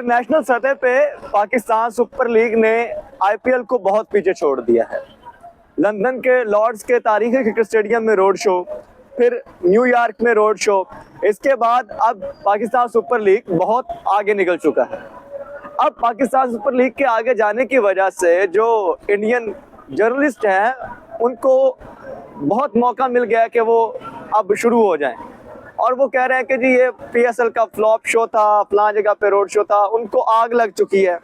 International सतह पे Pakistan super league ने आईपीएल को बहुत पीछे छोड़ दिया है। लंदन के लॉर्ड्स के तारीखी क्रिकेट स्टेडियम में रोड शो, फिर न्यूयॉर्क में रोड शो, इसके बाद अब पाकिस्तान सुपर लीग बहुत आगे निकल चुका है। अब पाकिस्तान सुपर लीग के आगे जाने की वजह से जो इंडियन जर्नलिस्ट हैं उनको बहुत मौका मिल गया कि वो अब शुरू हो जाएं और वो कह रहे हैं कि जी ये पीएसएल का फ्लॉप शो था, फलां जगह पे रोड शो था, उनको आग लग चुकी है।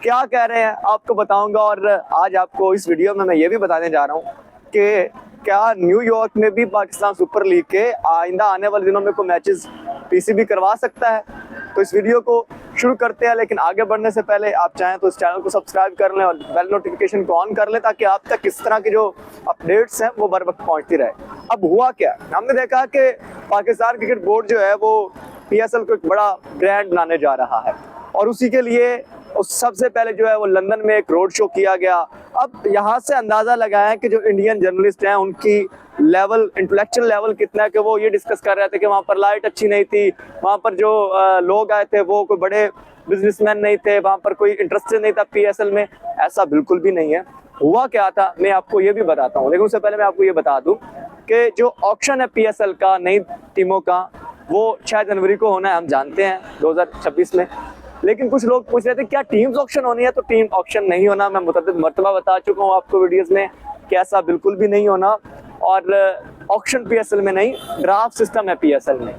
क्या कह रहे हैं आपको बताऊंगा और आज आपको इस वीडियो में मैं ये भी बताने जा रहा हूँ कि क्या न्यूयॉर्क में भी पाकिस्तान सुपर लीग के आइंदा आने वाले दिनों में कोई मैचेस पीसीबी करवा सकता है। तो इस वीडियो को शुरू करते हैं, लेकिन आगे बढ़ने से पहले आप चाहें तो इस चैनल को सब्सक्राइब कर लें और बेल नोटिफिकेशन को ऑन कर लें ताकि आप तक इस तरह की जो अपडेट्स हैं वो बर वक्त पहुंचती रहे। अब हुआ क्या, हमने देखा कि पाकिस्तान क्रिकेट बोर्ड जो है वो पीएसएल को एक बड़ा ब्रांड बनाने जा रहा है और उसी के लिए सबसे पहले जो है वो लंदन में एक रोड शो किया गया। अब यहाँ से अंदाजा लगाएं कि जो इंडियन जर्नलिस्ट हैं उनकी लेवल, इंटेलेक्चुअल लेवल कितना है कि वो ये डिस्कस कर रहे थे कि वहाँ पर लाइट अच्छी नहीं थी, वहाँ पर जो लोग आए थे वो कोई बड़े बिजनेसमैन नहीं थे, वहाँ पर कोई इंटरेस्टेड नहीं था पीएसएल में। ऐसा बिल्कुल भी नहीं है। हुआ क्या था मैं आपको ये भी बताता हूँ, लेकिन उससे पहले मैं आपको ये बता दूँ कि जो ऑक्शन है पीएसएल का नई टीमों का वो 6 जनवरी को होना है, हम जानते हैं 2026 में। लेकिन कुछ लोग पूछ रहे थे क्या टीम्स ऑक्शन होनी है, तो टीम ऑक्शन नहीं होना। मैं मुतअद्दिद मर्तबा बता चुका हूँ आपको वीडियोस में कि ऐसा बिल्कुल भी नहीं होना। और ऑक्शन पीएसएल में नहीं, ड्राफ्ट सिस्टम है पीएसएल में।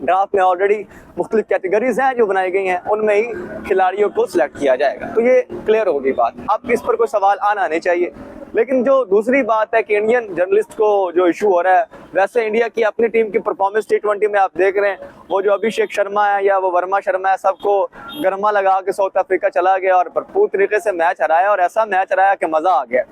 ड्राफ्ट में ऑलरेडी मुख्तलिफ कैटेगरीज हैं जो बनाई गई हैं, उनमें ही खिलाड़ियों को सिलेक्ट किया जाएगा। तो ये क्लियर होगी बात, अब इस पर कोई सवाल आना नहीं चाहिए। लेकिन जो दूसरी बात है कि इंडियन जर्नलिस्ट को जो इशू हो रहा है, वैसे इंडिया की अपनी टीम की परफॉर्मेंस T20 में आप देख रहे हैं, वो जो अभिषेक शर्मा है या वो वर्मा शर्मा है, सबको गरमा लगा के साउथ अफ्रीका चला गया और भरपूर तरीके से मैच हराया और ऐसा मैच हराया कि मजा आ गया।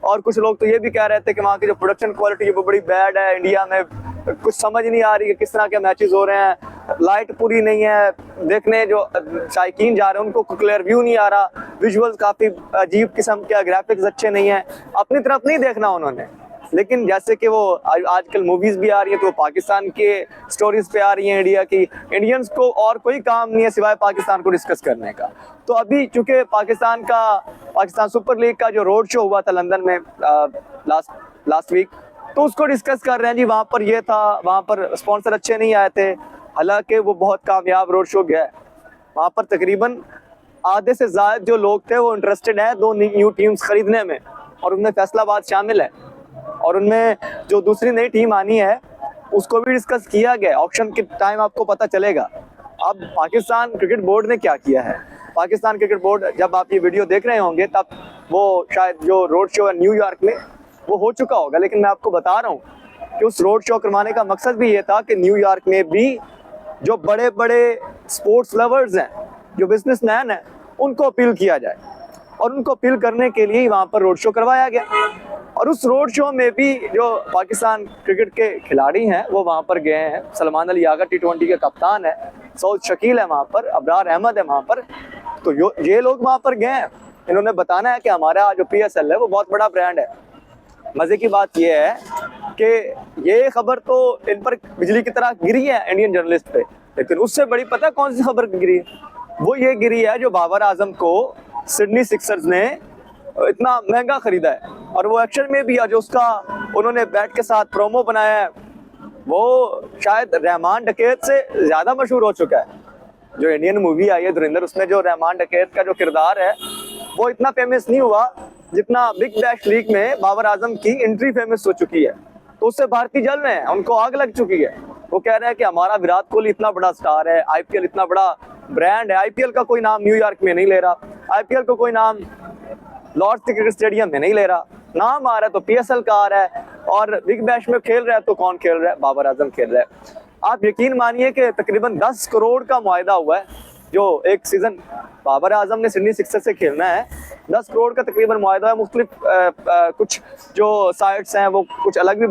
और कुछ लोग तो ये भी कह रहे थे कि वहाँ की जो प्रोडक्शन क्वालिटी है वो बड़ी बैड है, इंडिया में कुछ समझ नहीं आ रही है किस तरह के मैचेस हो रहे हैं, लाइट पूरी नहीं है, देखने जो शायकीन जा रहे हैं उनको क्लियर व्यू नहीं आ रहा, विजुअल्स काफ़ी अजीब किस्म के, ग्राफिक्स अच्छे नहीं है। अपनी तरफ नहीं देखना उन्होंने, लेकिन जैसे कि वो आजकल मूवीज भी आ रही है तो वो पाकिस्तान के स्टोरीज पे आ रही हैं इंडिया की। इंडियंस को और कोई काम नहीं है सिवाय पाकिस्तान को डिस्कस करने का। तो अभी चूंकि पाकिस्तान सुपर लीग का जो रोड शो हुआ था लंदन में लास्ट वीक, तो उसको डिस्कस कर रहे हैं जी। वहाँ पर ये था, वहाँ पर स्पॉन्सर अच्छे नहीं आए थे, हालांकि वो बहुत कामयाब रोड शो गया है। वहाँ पर तकरीबन आधे से ज़्यादा जो लोग थे वो इंटरेस्टेड है 2 न्यू टीम्स खरीदने में, और उनमें फैसलाबाद शामिल है और उनमें जो दूसरी नई टीम आनी है उसको भी डिस्कस किया गया। ऑक्शन के टाइम आपको पता चलेगा। अब पाकिस्तान क्रिकेट बोर्ड ने क्या किया है, पाकिस्तान क्रिकेट बोर्ड, जब आप ये वीडियो देख रहे होंगे तब वो शायद जो रोड शो है न्यूयॉर्क में वो हो चुका होगा, लेकिन मैं आपको बता रहा हूँ कि उस रोड शो करवाने का मकसद भी ये था कि न्यूयॉर्क में भी जो बड़े बड़े स्पोर्ट्स लवर्स हैं, जो बिजनेसमैन हैं, उनको अपील किया जाए और उनको अपील करने के लिए वहाँ पर रोड शो करवाया गया। और उस रोड शो में भी जो पाकिस्तान क्रिकेट के खिलाड़ी हैं वो वहाँ पर गए हैं। सलमान अली आगा T20 के कप्तान है, सऊद शकील है वहाँ पर, अबरार अहमद है वहाँ पर, तो ये लोग वहाँ पर गए हैं। इन्होंने बताना है कि हमारा जो पीएसएल है वो बहुत बड़ा ब्रांड है। मजे की बात यह है कि ये खबर तो इन पर बिजली की तरह गिरी है इंडियन जर्नलिस्ट पे, लेकिन उससे बड़ी पता कौन सी खबर गिरी है, वो ये गिरी है जो बाबर आजम को सिडनी सिक्सर्स ने इतना महंगा खरीदा है। और वो एक्शन में भी है जो उसका उन्होंने बैट के साथ प्रोमो बनाया है, वो शायद रहमान डकैत से ज्यादा मशहूर हो चुका है। जो इंडियन मूवी आई है धुरंधर, उसमें जो रहमान डकैत का जो किरदार है वो इतना फेमस नहीं हुआ जितना बिग बैश लीग में बाबर आजम की एंट्री फेमस हो चुकी है। तो उससे भारतीय जल रहे हैं, उनको आग लग चुकी है। वो कह रहे हैं कि हमारा विराट कोहली इतना बड़ा स्टार है, आईपीएल इतना बड़ा ब्रांड है, आईपीएल का कोई नाम न्यूयॉर्क में नहीं ले रहा, आईपीएल का कोई नाम लॉर्ड्स क्रिकेट स्टेडियम में नहीं ले रहा, नाम आ रहा है तो पीएसएल का आ रहा है, और बिग बैश में खेल रहा है तो कौन खेल रहा है, बाबर आजम खेल रहा है। आप यकीन मानिए कि तकरीबन 10 करोड़ का मुआहदा हुआ है जो एक सीजन बाबर आजम ने सिडनी सिक्सर्स से खेलना है। 10 करोड़ का तकरीबन मुआहदा है। मुख्तलिफ कुछ जो साइट्स हैं वो कुछ अलग भी,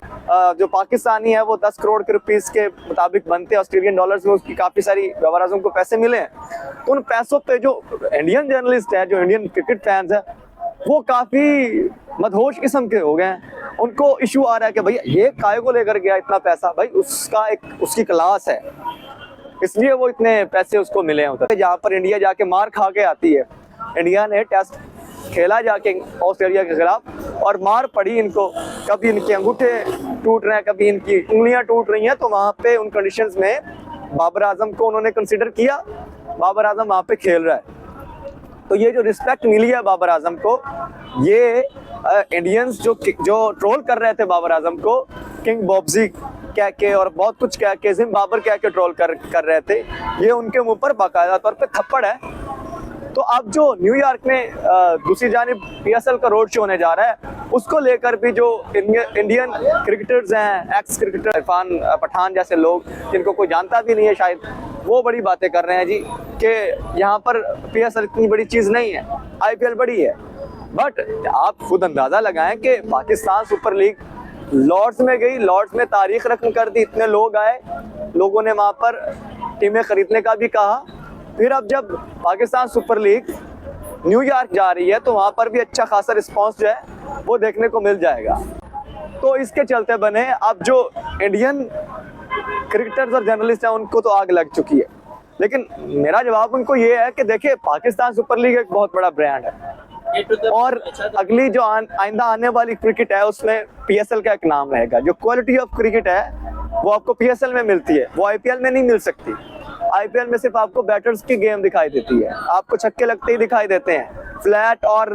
जो पाकिस्तानी है वो 10 करोड़ के रुपीस के मुताबिक बनते हैं, ऑस्ट्रेलियन डॉलर्स में उसकी काफ़ी सारी बाबर आजम को पैसे मिले हैं। तो उन पैसों पे जो इंडियन जर्नलिस्ट हैं, जो इंडियन क्रिकेट फैंस हैं, वो काफ़ी मदहोश किस्म के हो गए हैं। उनको इशू आ रहा है कि भैया ये काय को लेकर गया इतना पैसा, भाई उसका एक उसकी क्लास है, इसलिए वो इतने पैसे उसको मिले हैं उधर। जहाँ पर इंडिया जाके मार खा के आती है, इंडिया ने टेस्ट खेला जाके ऑस्ट्रेलिया के खिलाफ और मार पड़ी इनको, कभी इनके अंगूठे टूट रहे हैं, कभी इनकी उंगलियां टूट रही हैं, तो वहाँ पे उन कंडीशंस में बाबर आजम को उन्होंने कंसिडर किया, बाबर आजम वहाँ पे खेल रहा है। तो ये जो रिस्पेक्ट मिली है बाबर आजम को, ये इंडियंस जो ट्रोल कर रहे थे बाबर आजम को, किंग बॉब्जी कह के और बहुत कुछ कह के, जिम बाबर कह के ट्रोल कर रहे थे, ये उनके मुंह पर बाकायदा तौर पे थप्पड़ है। तो अब जो न्यूयॉर्क में दूसरी जानिब PSL का रोड शो होने जा रहा है, उसको लेकर भी जो इंडियन क्रिकेटर्स हैं, एक्स क्रिकेटर इरफान पठान जैसे लोग जिनको कोई जानता भी नहीं है शायद, वो बड़ी बातें कर रहे हैं जी कि यहाँ पर PSL इतनी बड़ी चीज़ नहीं है, IPL बड़ी है। बट आप खुद अंदाज़ा लगाएं कि पाकिस्तान सुपर लीग लॉर्ड्स में गई, लॉर्ड्स में तारीख रकम कर दी, इतने लोग आए, लोगों ने वहाँ पर टीमें खरीदने का भी कहा। फिर अब जब पाकिस्तान सुपर लीग न्यूयॉर्क जा रही है तो वहाँ पर भी अच्छा खासा रिस्पांस जो है वो देखने को मिल जाएगा। तो इसके चलते बने अब जो इंडियन क्रिकेटर्स और जर्नलिस्ट हैं उनको तो आग लग चुकी है, लेकिन मेरा जवाब उनको ये है कि देखिए पाकिस्तान सुपर लीग एक बहुत बड़ा ब्रांड है और अगली जो आइंदा आने वाली क्रिकेट है उसमें PSL का एक नाम रहेगा। जो क्वालिटी ऑफ क्रिकेट है वो आपको PSL में मिलती है, वो IPL में नहीं मिल सकती। IPL में सिर्फ आपको बैटर्स की गेम दिखाई देती है, आपको छक्के लगते ही दिखाई देते हैं, फ्लैट और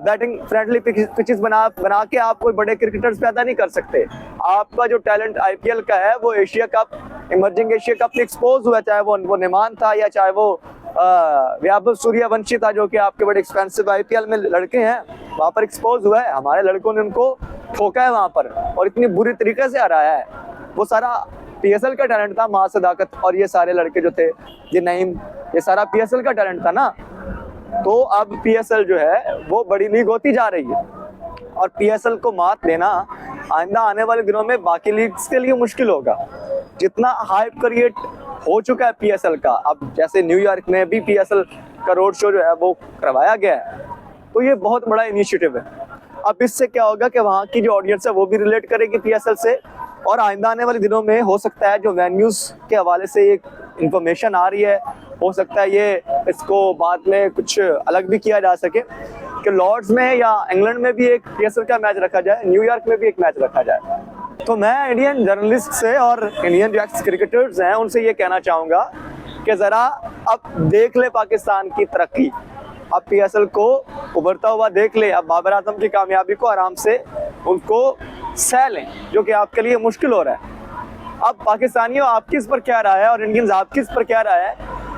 बैटिंग फ्रेंडली पिचेस बना के आप कोई बड़े क्रिकेटर्स पैदा नहीं कर सकते। आपका जो टैलेंट IPL का है वो Asia cup, emerging Asia cup में एक्सपोज हुआ, चाहे वो निमान था या चाहे वो वैभव सूर्यवंशी था, जो कि आपके बड़े एक्सपेंसिव IPL में लड़के हैं, वहाँ पर एक्सपोज हुआ है। हमारे लड़कों ने उनको ठोका है वहाँ पर और इतनी बुरी तरीके से हराया है। वो सारा PSL का टैलेंट था, मां सदाकत और ये सारे लड़के जो थे, ये नईम, ये सारा PSL का टैलेंट था ना। तो अब PSL जो है वो बड़ी लीग होती जा रही है और PSL को मात देना आइंदा आने वाले दिनों में बाकी लीग्स के लिए मुश्किल होगा। जितना हाइप क्रिएट हो चुका है PSL का, अब जैसे न्यूयॉर्क में भी PSL का रोड शो जो है वो करवाया गया है, तो ये बहुत बड़ा इनिशिएटिव है। अब इससे क्या होगा कि वहाँ की जो ऑडियंस है वो भी रिलेट करेगी PSL से, और आइंदा आने वाले दिनों में हो सकता है जो वेन्यूज के हवाले से एक इंफॉर्मेशन आ रही है, हो सकता है ये इसको बाद में कुछ अलग भी किया जा सके कि लॉर्ड्स में या इंग्लैंड में भी एक PSL का मैच रखा जाए, न्यूयॉर्क में भी एक मैच रखा जाए। तो मैं इंडियन जर्नलिस्ट से और इंडियन जो एक्स क्रिकेटर्स हैं उनसे ये कहना चाहूँगा कि ज़रा अब देख ले पाकिस्तान की तरक्की, अब PSL को उभरता हुआ देख ले, अब बाबर आजम की कामयाबी को आराम से उनको सह लें, जो कि आपके लिए मुश्किल हो रहा है। अब पाकिस्तानियों आपकी इस पर क्या राय है और इंडियंस आपकी इस पर क्या राय है,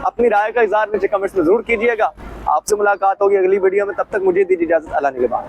अपनी राय का इज़हार नीचे कमेंट्स में जरूर कीजिएगा। आपसे मुलाकात होगी अगली वीडियो में, तब तक मुझे दीजिए इजाज़त, अल्लाह निगहबान।